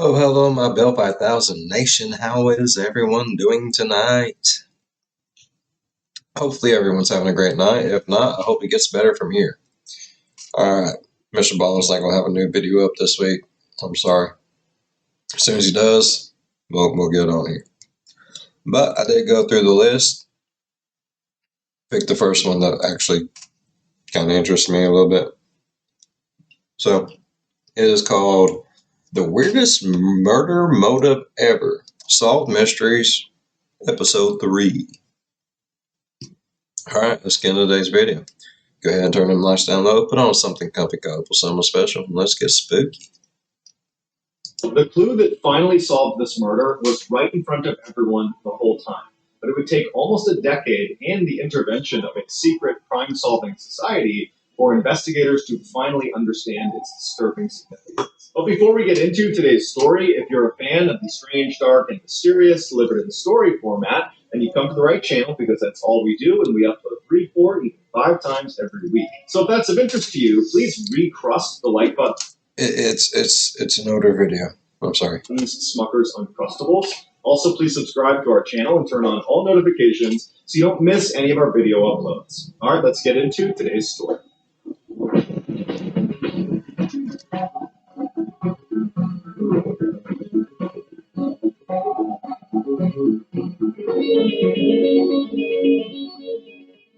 Oh, hello, my Bell 5000 Nation. How is everyone doing tonight? Hopefully, everyone's having a great night. If not, I hope it gets better from here. All right, Mr. Ballen's not going to have a new video up this week. I'm sorry. As soon as he does, we'll get on here. But I did go through the list, picked the first one that actually kind of interests me a little bit. So, it is called The Weirdest Murder Motive Ever Solved Mysteries, Episode 3. Alright, let's get into today's video. Go ahead and turn them lights down low, put on something comfy, colorful, something special, and let's get spooky. The clue that finally solved this murder was right in front of everyone the whole time, but it would take almost a decade and the intervention of a secret crime-solving society for investigators to finally understand its disturbing significance. But before we get into today's story, if you're a fan of the strange, dark, and mysterious delivered in story format, then you come to the right channel because that's all we do, and we upload 3, 4, even 5 times every week. So if that's of interest to you, please recrust the like button. It's an older video. I'm sorry. Smucker's Uncrustables. Also, please subscribe to our channel and turn on all notifications so you don't miss any of our video uploads. All right, let's get into today's story.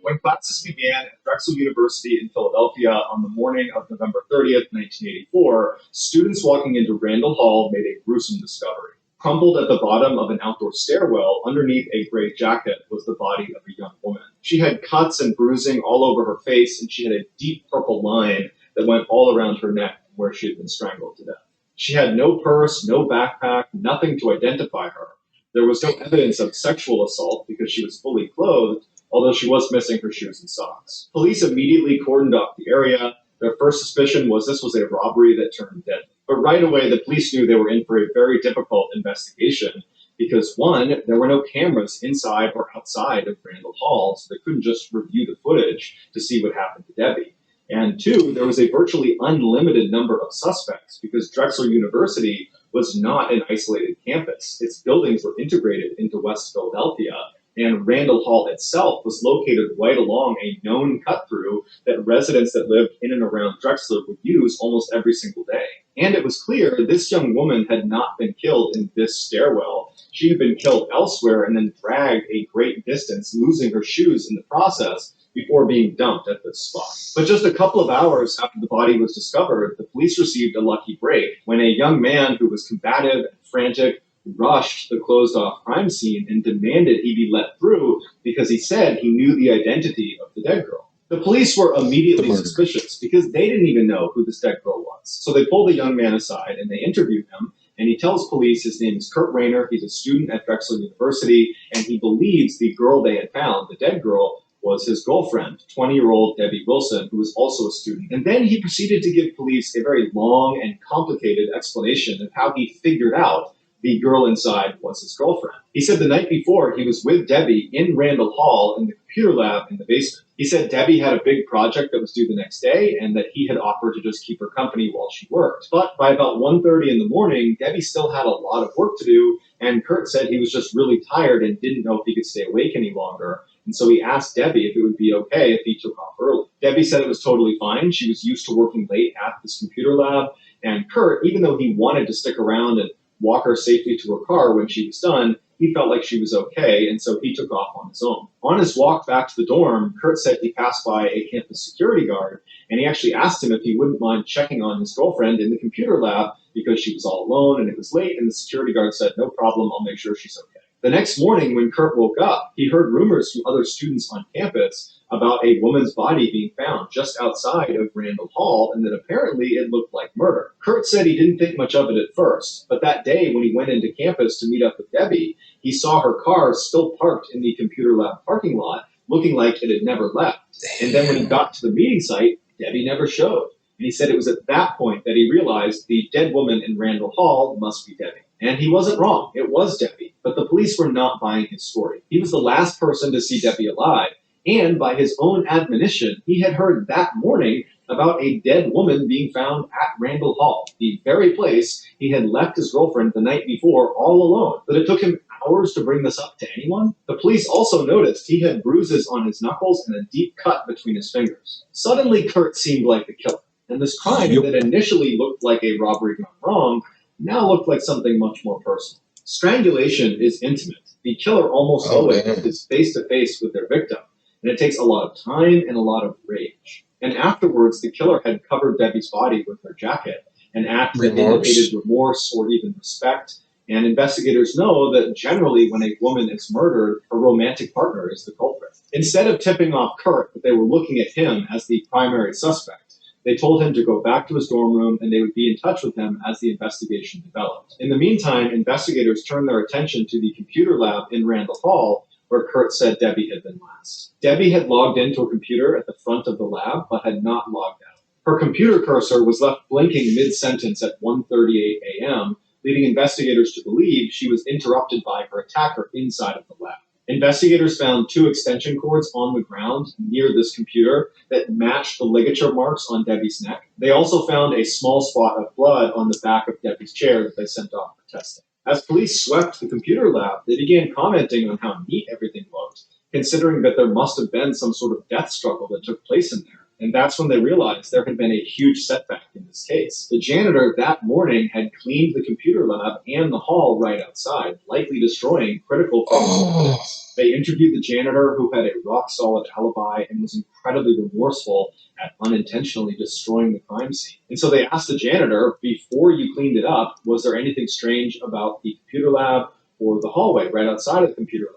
When classes began at Drexel University in Philadelphia on the morning of November 30th, 1984, students walking into Randall Hall made a gruesome discovery. Crumpled at the bottom of an outdoor stairwell underneath a gray jacket was the body of a young woman. She had cuts and bruising all over her face, and she had a deep purple line that went all around her neck where she had been strangled to death. She had no purse, no backpack, nothing to identify her. There was no evidence of sexual assault because she was fully clothed, although she was missing her shoes and socks. Police immediately cordoned off the area. Their first suspicion was this was a robbery that turned deadly. But right away, the police knew they were in for a very difficult investigation because, one, there were no cameras inside or outside of Randall Hall, so they couldn't just review the footage to see what happened to Debbie. And two, there was a virtually unlimited number of suspects because Drexel University was not an isolated campus. Its buildings were integrated into West Philadelphia, and Randall Hall itself was located right along a known cut-through that residents that lived in and around Drexel would use almost every single day. And it was clear this young woman had not been killed in this stairwell. She had been killed elsewhere and then dragged a great distance, losing her shoes in the process before being dumped at this spot. But just a couple of hours after the body was discovered, the police received a lucky break when a young man who was combative and frantic rushed the closed-off crime scene and demanded he be let through because he said he knew the identity of the dead girl. The police were immediately suspicious because they didn't even know who this dead girl was. So they pulled the young man aside and they interviewed him, and he tells police his name is Kurt Rayner, he's a student at Drexel University, and he believes the girl they had found, the dead girl, was his girlfriend, 20-year-old Debbie Wilson, who was also a student. And then he proceeded to give police a very long and complicated explanation of how he figured out the girl inside was his girlfriend. He said the night before he was with Debbie in Randall Hall in the computer lab in the basement. He said Debbie had a big project that was due the next day and that he had offered to just keep her company while she worked. But by about 1:30 in the morning, Debbie still had a lot of work to do, and Kurt said he was just really tired and didn't know if he could stay awake any longer. And so he asked Debbie if it would be okay if he took off early. Debbie said it was totally fine. She was used to working late at this computer lab. And Kurt, even though he wanted to stick around and walk her safely to her car when she was done, he felt like she was okay, and so he took off on his own. On his walk back to the dorm, Kurt said he passed by a campus security guard, and he actually asked him if he wouldn't mind checking on his girlfriend in the computer lab because she was all alone and it was late, and the security guard said, "No problem, I'll make sure she's okay." The next morning, when Kurt woke up, he heard rumors from other students on campus about a woman's body being found just outside of Randall Hall, and that apparently it looked like murder. Kurt said he didn't think much of it at first, but that day when he went into campus to meet up with Debbie, he saw her car still parked in the computer lab parking lot, looking like it had never left. And then when he got to the meeting site, Debbie never showed. And he said it was at that point that he realized the dead woman in Randall Hall must be Debbie. And he wasn't wrong. It was Debbie. But the police were not buying his story. He was the last person to see Debbie alive. And by his own admonition, he had heard that morning about a dead woman being found at Randall Hall, the very place he had left his girlfriend the night before all alone. But it took him hours to bring this up to anyone. The police also noticed he had bruises on his knuckles and a deep cut between his fingers. Suddenly, Kurt seemed like the killer, and this crime that initially looked like a robbery gone wrong now looked like something much more personal. Strangulation is intimate. The killer almost always is face to face with their victim, and it takes a lot of time and a lot of rage. And afterwards, the killer had covered Debbie's body with her jacket, an act that indicated remorse or even respect. And investigators know that generally when a woman is murdered, her romantic partner is the culprit. Instead of tipping off Kurt that they were looking at him as the primary suspect, they told him to go back to his dorm room and they would be in touch with him as the investigation developed. In the meantime, investigators turned their attention to the computer lab in Randall Hall, where Kurt said Debbie had been last. Debbie had logged into a computer at the front of the lab, but had not logged out. Her computer cursor was left blinking mid-sentence at 1:38 a.m., leading investigators to believe she was interrupted by her attacker inside of the lab. Investigators found 2 extension cords on the ground near this computer that matched the ligature marks on Debbie's neck. They also found a small spot of blood on the back of Debbie's chair that they sent off for testing. As police swept the computer lab, they began commenting on how neat everything looked, considering that there must have been some sort of death struggle that took place in there. And that's when they realized there had been a huge setback in this case. The janitor that morning had cleaned the computer lab and the hall right outside, likely destroying critical evidence. They interviewed the janitor, who had a rock-solid alibi and was incredibly remorseful at unintentionally destroying the crime scene. And so they asked the janitor, before you cleaned it up, was there anything strange about the computer lab or the hallway right outside of the computer lab?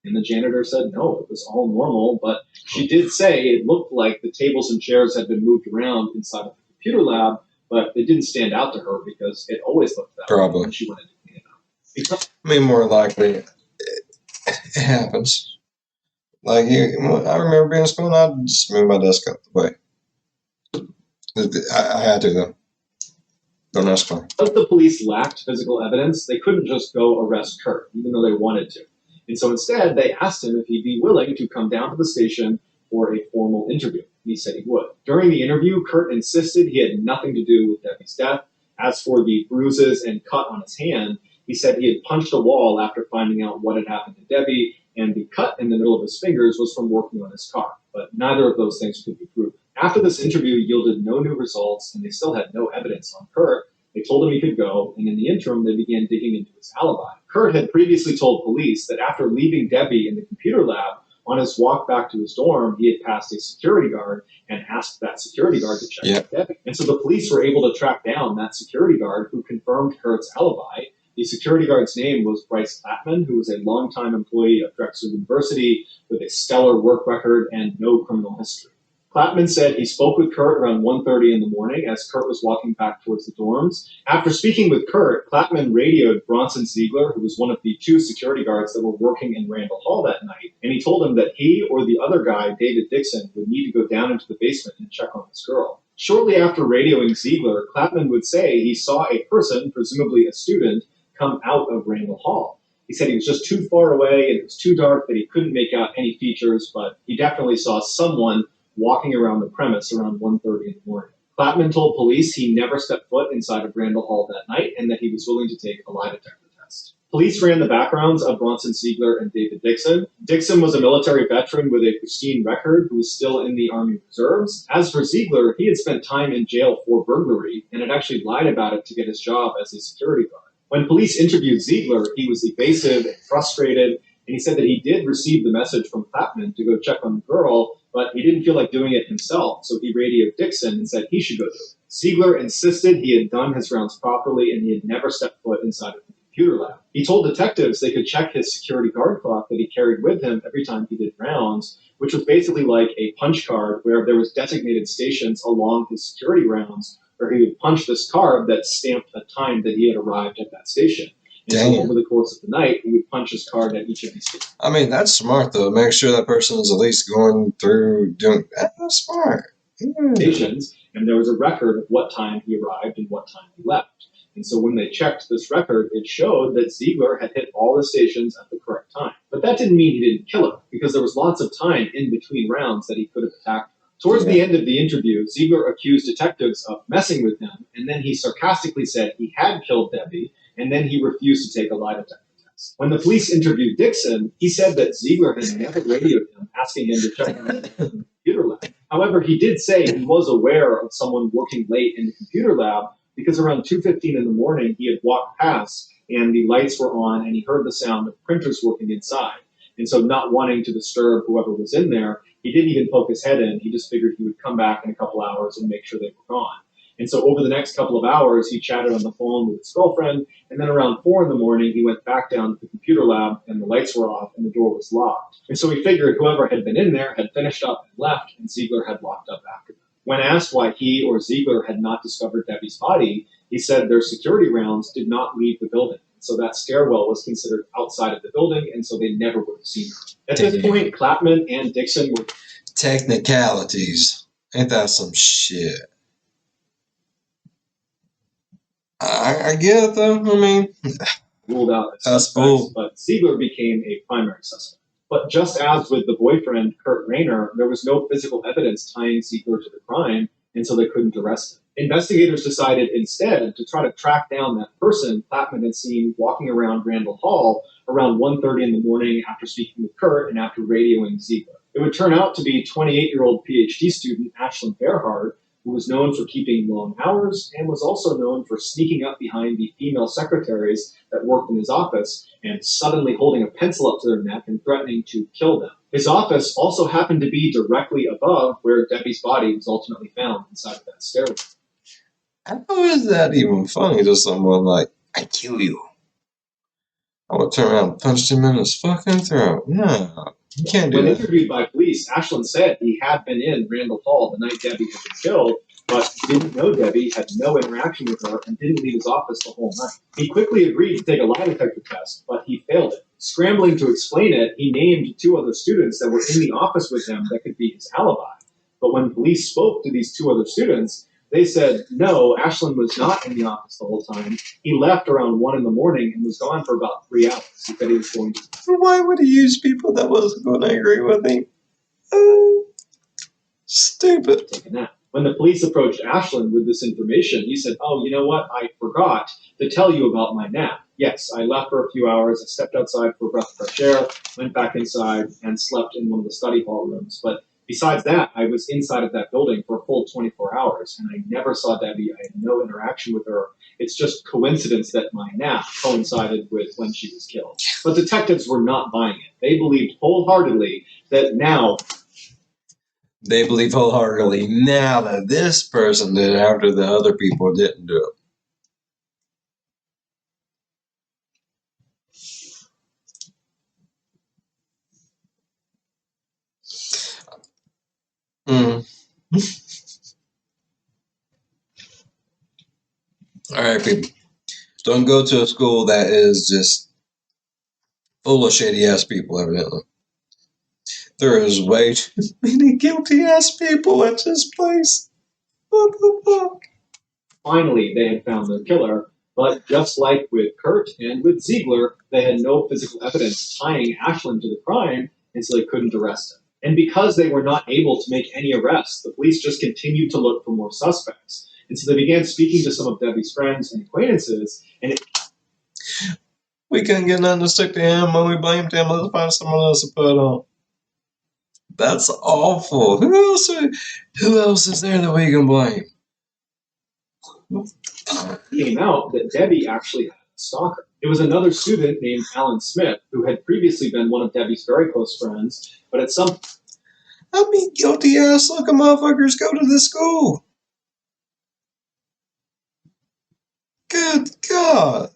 And the janitor said no, it was all normal, but she did say it looked like the tables and chairs had been moved around inside of the computer lab, but it didn't stand out to her because it always looked that way when she went in to clean it up. I mean, more likely, it happens. Like, I remember being in school and I just moved my desk out the way. I had to, though. Don't ask why. Because the police lacked physical evidence, they couldn't just go arrest Kurt, even though they wanted to. And so instead, they asked him if he'd be willing to come down to the station for a formal interview. And he said he would. During the interview, Kurt insisted he had nothing to do with Debbie's death. As for the bruises and cut on his hand, he said he had punched a wall after finding out what had happened to Debbie, and the cut in the middle of his fingers was from working on his car. But neither of those things could be proven. After this interview yielded no new results, and they still had no evidence on Kurt, they told him he could go, and in the interim, they began digging into his alibi. Kurt had previously told police that after leaving Debbie in the computer lab, on his walk back to his dorm, he had passed a security guard and asked that security guard to check on Debbie. And so the police were able to track down that security guard who confirmed Kurt's alibi. The security guard's name was Bryce Plattman, who was a longtime employee of Drexel University with a stellar work record and no criminal history. Plattman said he spoke with Kurt around 1:30 in the morning as Kurt was walking back towards the dorms. After speaking with Kurt, Plattman radioed Bronson Ziegler, who was one of the 2 security guards that were working in Randall Hall that night, and he told him that he or the other guy, David Dixon, would need to go down into the basement and check on this girl. Shortly after radioing Ziegler, Plattman would say he saw a person, presumably a student, come out of Randall Hall. He said he was just too far away and it was too dark that he couldn't make out any features, but he definitely saw someone walking around the premise around 1:30 in the morning. Plattman told police he never stepped foot inside of Randall Hall that night and that he was willing to take a lie detector test. Police ran the backgrounds of Bronson Ziegler and David Dixon. Dixon was a military veteran with a pristine record who was still in the Army Reserves. As for Ziegler, he had spent time in jail for burglary and had actually lied about it to get his job as a security guard. When police interviewed Ziegler, he was evasive and frustrated, and he said that he did receive the message from Plattman to go check on the girl, but he didn't feel like doing it himself, so he radioed Dixon and said he should go do it. Ziegler insisted he had done his rounds properly and he had never stepped foot inside of the computer lab. He told detectives they could check his security guard clock that he carried with him every time he did rounds, which was basically like a punch card where there was designated stations along his security rounds where he would punch this card that stamped a time that he had arrived at that station. And so over the course of the night, he would punch his card at each of these stations. I mean, that's smart, though. Make sure that person is at least going through doing that. That's smart. Stations, and there was a record of what time he arrived and what time he left. And so when they checked this record, it showed that Ziegler had hit all the stations at the correct time. But that didn't mean he didn't kill her, because there was lots of time in between rounds that he could have attacked her. Towards the end of the interview, Ziegler accused detectives of messing with him, and then he sarcastically said he had killed Debbie, and then he refused to take a lie detector test. When the police interviewed Dixon, he said that Ziegler had never radioed him, asking him to check out the computer lab. However, he did say he was aware of someone working late in the computer lab because around 2:15 in the morning he had walked past and the lights were on and he heard the sound of printers working inside. And so not wanting to disturb whoever was in there, he didn't even poke his head in. He just figured he would come back in a couple hours and make sure they were gone. And so over the next couple of hours, he chatted on the phone with his girlfriend. And then around 4 in the morning, he went back down to the computer lab and the lights were off and the door was locked. And so he figured whoever had been in there had finished up and left, and Ziegler had locked up after them. When asked why he or Ziegler had not discovered Debbie's body, he said their security rounds did not leave the building. So that stairwell was considered outside of the building, and so they never would have seen her. At this point, Clapman and Dixon were... Technicalities. Ain't that some shit? I get it, though. I mean... ruled out as suspects, but Ziegler became a primary suspect. But just as with the boyfriend, Kurt Rayner, there was no physical evidence tying Ziegler to the crime, and so they couldn't arrest him. Investigators decided instead to try to track down that person Clapman had seen walking around Randall Hall around 1:30 in the morning after speaking with Kurt and after radioing Ziegler. It would turn out to be 28-year-old PhD student Ashlyn Bearhard, who was known for keeping long hours and was also known for sneaking up behind the female secretaries that worked in his office and suddenly holding a pencil up to their neck and threatening to kill them. His office also happened to be directly above where Debbie's body was ultimately found inside of that stairwell. How is that even funny to someone like, I kill you? I would turn around and punch him in his fucking throat. No, you can't do that. When interviewed by police, Ashlyn said he had been in Randall Hall the night Debbie had been killed, but didn't know Debbie, had no interaction with her, and didn't leave his office the whole night. He quickly agreed to take a lie detector test, but he failed it. Scrambling to explain it, he named 2 other students that were in the office with him that could be his alibi. But when police spoke to these 2 other students, they said, no, Ashlyn was not in the office the whole time. He left around 1 in the morning and was gone for about 3 hours. He said he was going to... Why would he use people that wasn't going to agree with him? Stupid. Take a nap. When the police approached Ashlyn with this information, he said, oh, you know what? I forgot to tell you about my nap. Yes, I left for a few hours. I stepped outside for a breath of fresh air, went back inside, and slept in one of the study hall rooms. But besides that, I was inside of that building for a full 24 hours, and I never saw Debbie. I had no interaction with her. It's just coincidence that my nap coincided with when she was killed. But detectives were not buying it. They believed wholeheartedly that now... They believe wholeheartedly now that this person did it after the other people didn't do it. All right, people. Don't go to a school that is just full of shady ass people, evidently. There is way too many guilty ass people at this place. What the fuck? Finally, they had found their killer, but just like with Kurt and with Ziegler, they had no physical evidence tying Ashlyn to the crime, and so they couldn't arrest him. And because they were not able to make any arrests, the police just continued to look for more suspects. And so they began speaking to some of Debbie's friends and acquaintances, and we couldn't get nothing to stick to him when we blamed him. Let's find someone else to put on. That's awful. Who else is there that we can blame? Came out that Debbie actually had a stalker. It was another student named Alan Smith, who had previously been one of Debbie's very close friends, but at some... I mean, guilty ass looking motherfuckers go to this school. Good God.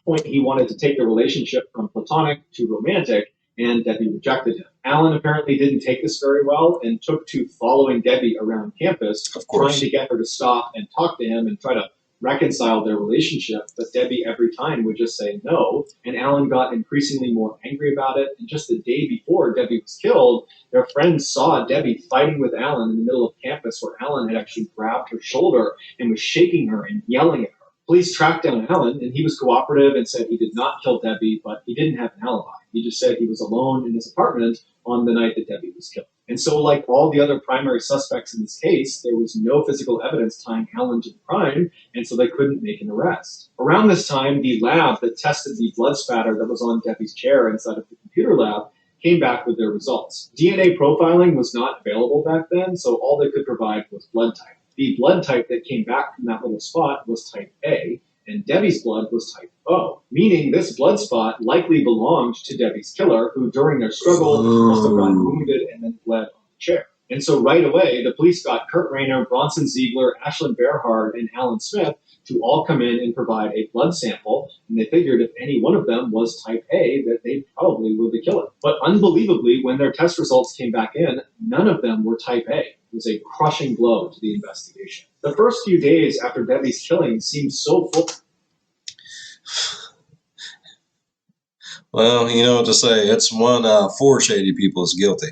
Point he wanted to take the relationship from platonic to romantic, and Debbie rejected him. Alan apparently didn't take this very well and took to following Debbie around campus, trying to get her to stop and talk to him and try to reconcile their relationship, but Debbie every time would just say no, and Alan got increasingly more angry about it, and just the day before Debbie was killed, their friends saw Debbie fighting with Alan in the middle of campus where Alan had actually grabbed her shoulder and was shaking her and yelling at her. Police tracked down Allen, and he was cooperative and said he did not kill Debbie, but he didn't have an alibi. He just said he was alone in his apartment on the night that Debbie was killed. And so, like all the other primary suspects in this case, there was no physical evidence tying Allen to the crime, and so they couldn't make an arrest. Around this time, the lab that tested the blood spatter that was on Debbie's chair inside of the computer lab came back with their results. DNA profiling was not available back then, so all they could provide was blood type. The blood type that came back from that little spot was type A, and Debbie's blood was type O, meaning this blood spot likely belonged to Debbie's killer, who during their struggle must have gotten wounded and then bled on the chair. And so right away, the police got Kurt Rayner, Bronson Ziegler, Ashlyn Bearhard, and Alan Smith to all come in and provide a blood sample, and they figured if any one of them was type A, that they probably were the killer. But unbelievably, when their test results came back in, none of them were type A. It was a crushing blow to the investigation. The first few days after Debbie's killing seemed so full. Well, you know what to say. It's 1 out of 4 shady people is guilty.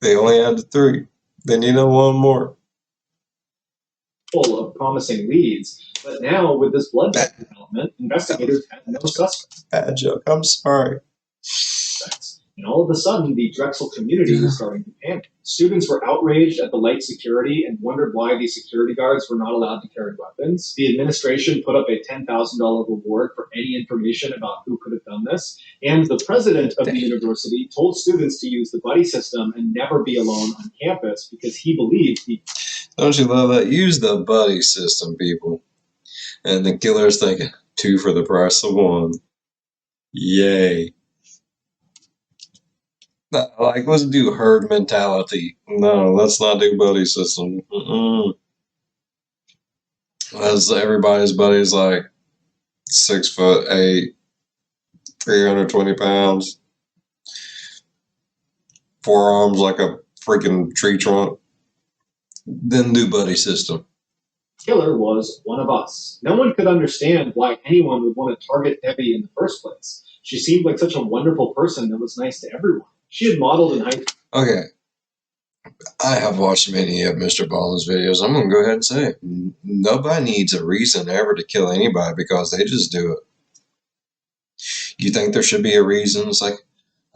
They only had 3. They need 1 more. Full of promising leads, but now with this blood bank development, investigators had no suspects. Bad joke. I'm sorry. And all of a sudden, the Drexel community was starting to panic. Students were outraged at the light security and wondered why these security guards were not allowed to carry weapons. The administration put up a $10,000 reward for any information about who could have done this. And the president of the university told students to use the buddy system and never be alone on campus because he believed Don't you love that? Use the buddy system, people. And the killer's thinking, 2 for the price of 1. Yay. Like, let's do herd mentality. No, let's not do buddy system. As everybody's buddy's like 6'8", 320 pounds, forearms like a freaking tree trunk. Then do buddy system. Killer was one of us. No one could understand why anyone would want to target Debbie in the first place. She seemed like such a wonderful person that was nice to everyone. She had modeled in high school. Okay. I have watched many of Mr. Ballen's videos. I'm going to go ahead and say it. Nobody needs a reason ever to kill anybody because they just do it. You think there should be a reason? It's like,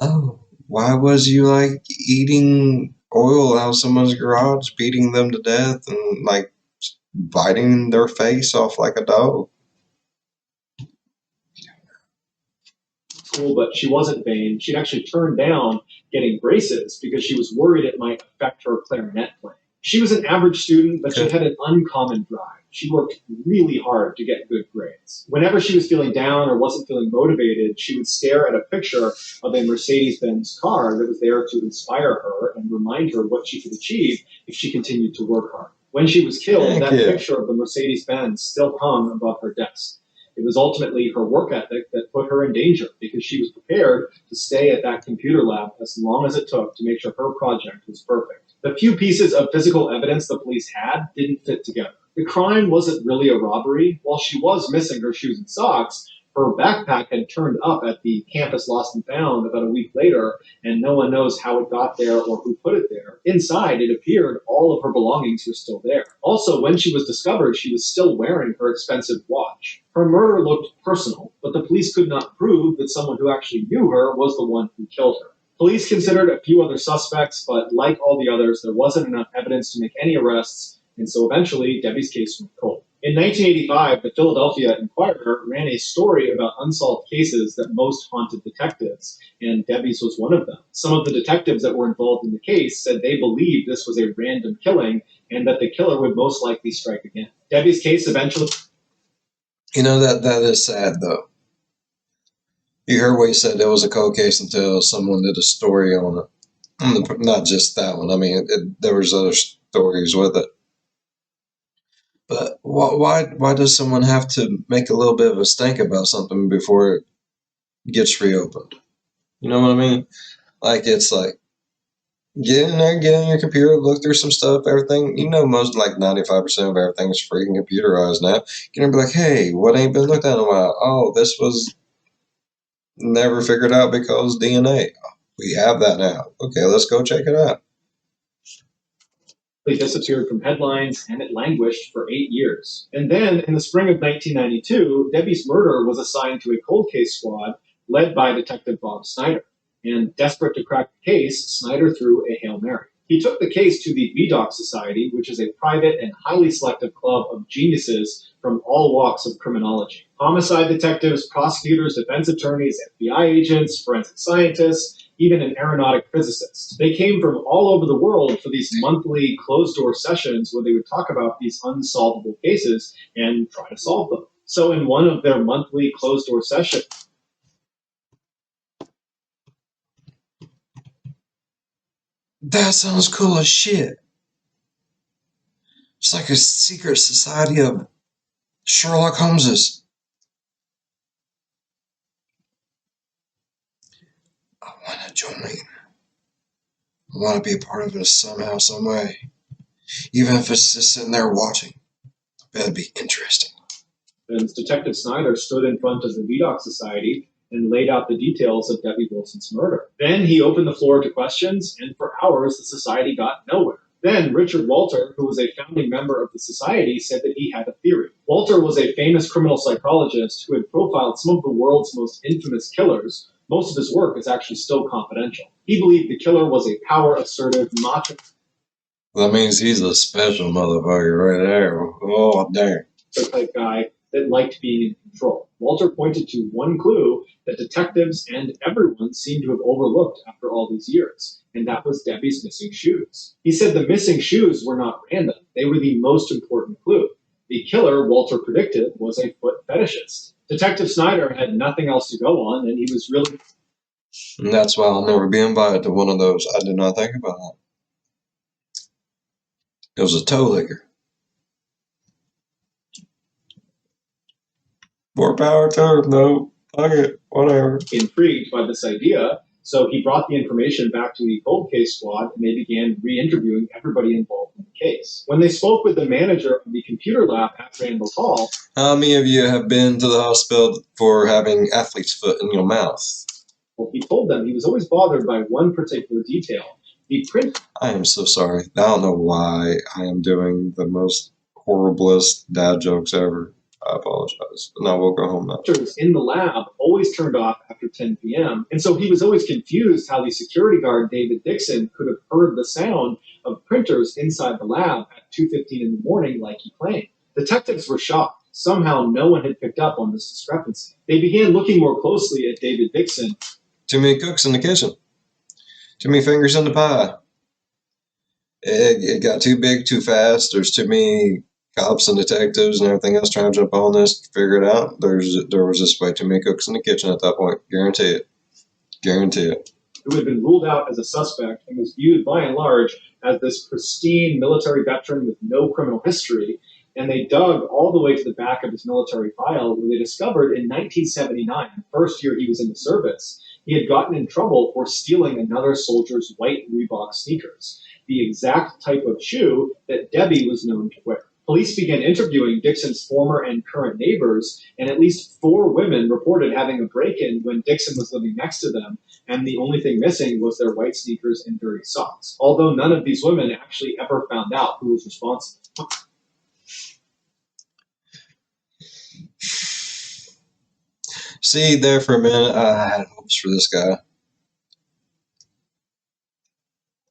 oh, why was you like eating oil out of someone's garage, beating them to death, and like biting their face off like a dog? School, but she wasn't vain. She'd actually turned down getting braces because she was worried it might affect her clarinet playing. She was an average student, but she had an uncommon drive. She worked really hard to get good grades. Whenever she was feeling down or wasn't feeling motivated, she would stare at a picture of a Mercedes-Benz car that was there to inspire her and remind her what she could achieve if she continued to work hard. When she was killed, that picture of the Mercedes-Benz still hung above her desk. It was ultimately her work ethic that put her in danger because she was prepared to stay at that computer lab as long as it took to make sure her project was perfect. The few pieces of physical evidence the police had didn't fit together. The crime wasn't really a robbery. While she was missing her shoes and socks, her backpack had turned up at the campus lost and found about a week later, and no one knows how it got there or who put it there. Inside, it appeared all of her belongings were still there. Also, when she was discovered, she was still wearing her expensive watch. Her murder looked personal, but the police could not prove that someone who actually knew her was the one who killed her. Police considered a few other suspects, but like all the others, there wasn't enough evidence to make any arrests, and so eventually Debbie's case went cold. In 1985, the Philadelphia Inquirer ran a story about unsolved cases that most haunted detectives, and Debbie's was one of them. Some of the detectives that were involved in the case said they believed this was a random killing and that the killer would most likely strike again. Debbie's case eventually... You know, that is sad, though. You heard what he said. There was a cold case until someone did a story on it. Not just that one. I mean, there was other stories with it. But why does someone have to make a little bit of a stink about something before it gets reopened? You know what I mean? Like, it's like, get in there, get on your computer, look through some stuff, everything. You know, most, like 95% of everything is freaking computerized now. You're going to be like, hey, what ain't been looked at in a while? Oh, this was never figured out because DNA. We have that now. Okay, let's go check it out. They disappeared from headlines, and it languished for 8 years. And then, in the spring of 1992, Debbie's murder was assigned to a cold case squad led by Detective Bob Snyder. And desperate to crack the case, Snyder threw a Hail Mary. He took the case to the VDOC Society, which is a private and highly selective club of geniuses from all walks of criminology. Homicide detectives, prosecutors, defense attorneys, FBI agents, forensic scientists, even an aeronautic physicist. They came from all over the world for these monthly closed-door sessions where they would talk about these unsolvable cases and try to solve them. So in one of their monthly closed-door sessions, That sounds cool as shit. It's like a secret society of Sherlock Holmeses. I want to join. I want to be a part of it somehow, some way. Even if it's just sitting there watching. That'd be interesting. and Detective Snyder stood in front of the VDOC Society and laid out the details of Debbie Wilson's murder. Then he opened the floor to questions, and for hours the society got nowhere. Then Richard Walter, who was a founding member of the society, said that he had a theory. Walter was a famous criminal psychologist who had profiled some of the world's most infamous killers. Most of his work is actually still confidential. He believed the killer was a power-assertive, macho That means he's a special motherfucker right there. Oh, damn. type guy that liked being in control. Walter pointed to one clue that detectives and everyone seemed to have overlooked after all these years, and that was Debbie's missing shoes. He said the missing shoes were not random. They were the most important clue. The killer, Walter predicted, was a foot fetishist. Detective Snyder had nothing else to go on, and he was really... And that's why I'll never be invited to one of those. I did not think about that. It was a toe licker. More power to him, though. Fuck it. Whatever. intrigued by this idea, so he brought the information back to the cold case squad, and they began re-interviewing everybody involved in the case. When they spoke with the manager of the computer lab at Randall Hall... How many of you have been to the hospital for having athlete's foot in your mouth? Well, he told them he was always bothered by one particular detail. The print... I am so sorry. I don't know why I am doing the most horriblest dad jokes ever. I apologize. Now we'll go home now. printers in the lab always turned off after 10 p.m., and so he was always confused how the security guard, David Dixon, could have heard the sound of printers inside the lab at 2:15 in the morning like he claimed. Detectives were shocked. Somehow no one had picked up on this discrepancy. They began looking more closely at David Dixon. Too many cooks in the kitchen. Too many fingers in the pie. It got too big too fast. There's too many cops and detectives and everything else trying to jump on this to figure it out. There was just way too many cooks in the kitchen at that point. Guarantee it. Guarantee it. Who had been ruled out as a suspect and was viewed by and large as this pristine military veteran with no criminal history. And they dug all the way to the back of his military file where they discovered in 1979, the first year he was in the service, he had gotten in trouble for stealing another soldier's white Reebok sneakers, the exact type of shoe that Debbie was known to wear. Police began interviewing Dixon's former and current neighbors, and at least 4 women reported having a break-in when Dixon was living next to them, and the only thing missing was their white sneakers and dirty socks, although none of these women actually ever found out who was responsible. See, there for a minute, I had hopes for this guy.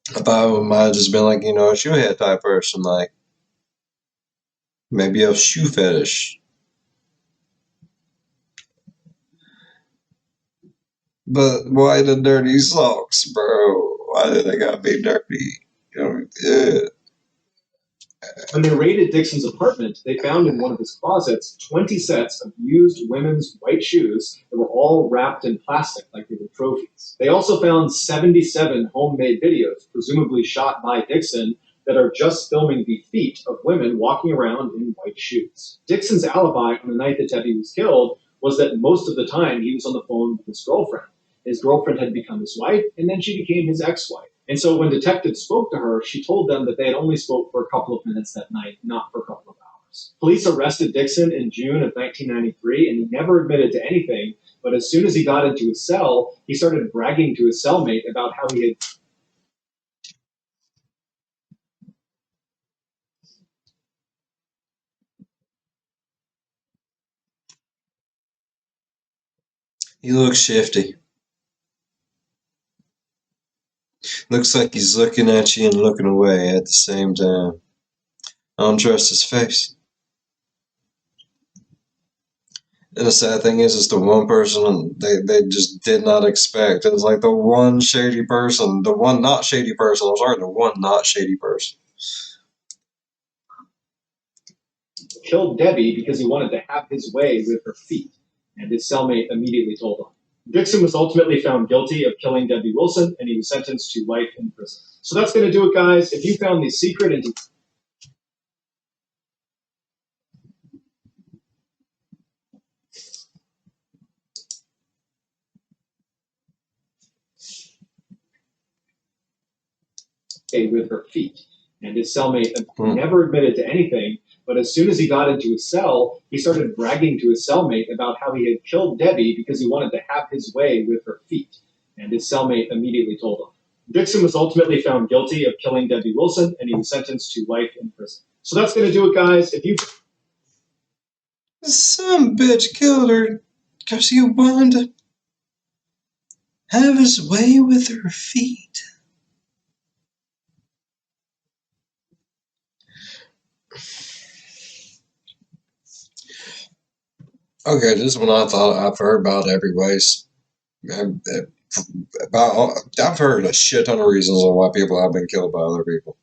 I thought it might have just been like, a shoehead type person, like maybe a shoe fetish. But why the dirty socks, bro? Why do they gotta be dirty? Yeah. When they raided Dixon's apartment, they found in one of his closets 20 sets of used women's white shoes that were all wrapped in plastic like they were trophies. They also found 77 homemade videos, presumably shot by Dixon, that are just filming the feet of women walking around in white shoes. Dixon's alibi on the night that Debbie was killed was that most of the time he was on the phone with his girlfriend. His girlfriend had become his wife, and then she became his ex-wife. And so when detectives spoke to her, she told them that they had only spoke for a couple of minutes that night, not for a couple of hours. Police arrested Dixon in June of 1993, and he never admitted to anything, but as soon as he got into his cell, he started bragging to his cellmate about how he had He looks shifty. Looks like he's looking at you and looking away at the same time. I don't trust his face. And the sad thing is the one person they just did not expect. It was like the one shady person, the one not shady person. I'm sorry, the one not shady person. Killed Debbie because he wanted to have his way with her feet, and his cellmate immediately told him. Dixon was ultimately found guilty of killing Debbie Wilson, and he was sentenced to life in prison. So that's going to do it, guys. If you found the secret into with her feet, and his cellmate never admitted to anything, but as soon as he got into his cell, he started bragging to his cellmate about how he had killed Debbie because he wanted to have his way with her feet, and his cellmate immediately told him. Dixon was ultimately found guilty of killing Debbie Wilson, and he was sentenced to life in prison. So that's going to do it, guys. If you Some bitch killed her because he wanted to have his way with her feet. Okay, this one I thought I've heard about every ways. I've heard a shit ton of reasons on why people have been killed by other people.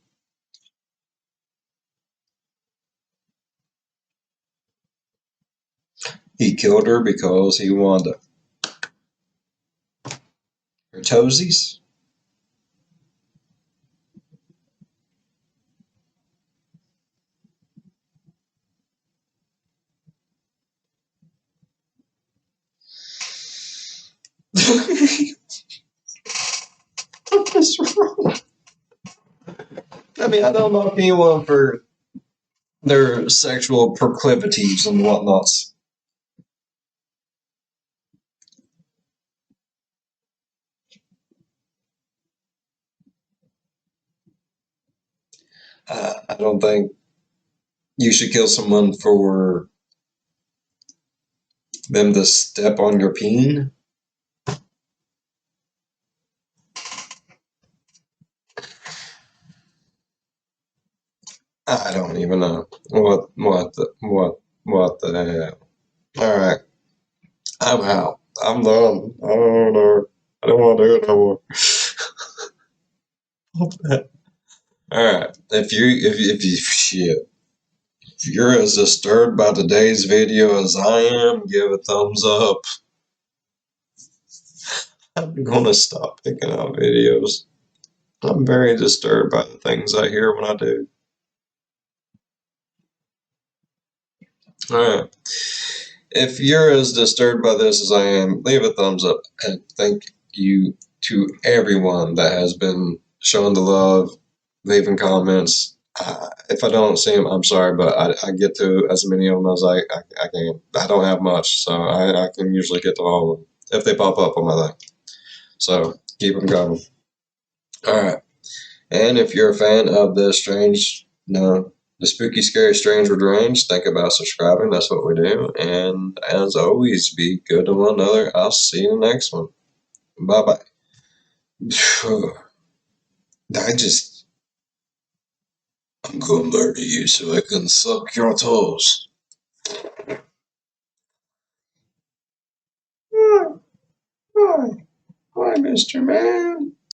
He killed her because he wanted her toesies. What's wrong? I mean, I don't knock anyone for their sexual proclivities and whatnots. I don't think you should kill someone for them to step on your peen. I don't even know what the hell. All right, I'm out. I'm done. I don't know. I don't want to do it no more. All right, if you're as disturbed by today's video as I am, give a thumbs up. I'm gonna stop picking out videos. I'm very disturbed by the things I hear when I do. Alright. If you're as disturbed by this as I am, leave a thumbs up. And thank you to everyone that has been showing the love, leaving comments. If I don't see them, I'm sorry, but I get to as many of them as I can. I don't have much, so I can usually get to all of them if they pop up on my thing. So keep them coming. Alright. And if you're a fan of the the spooky, scary, strange, or deranged, think about subscribing. That's what we do. And as always, be good to one another. I'll see you in the next one. Bye bye. I'm gonna murder you so I can suck your toes. Hi, Mr. Man.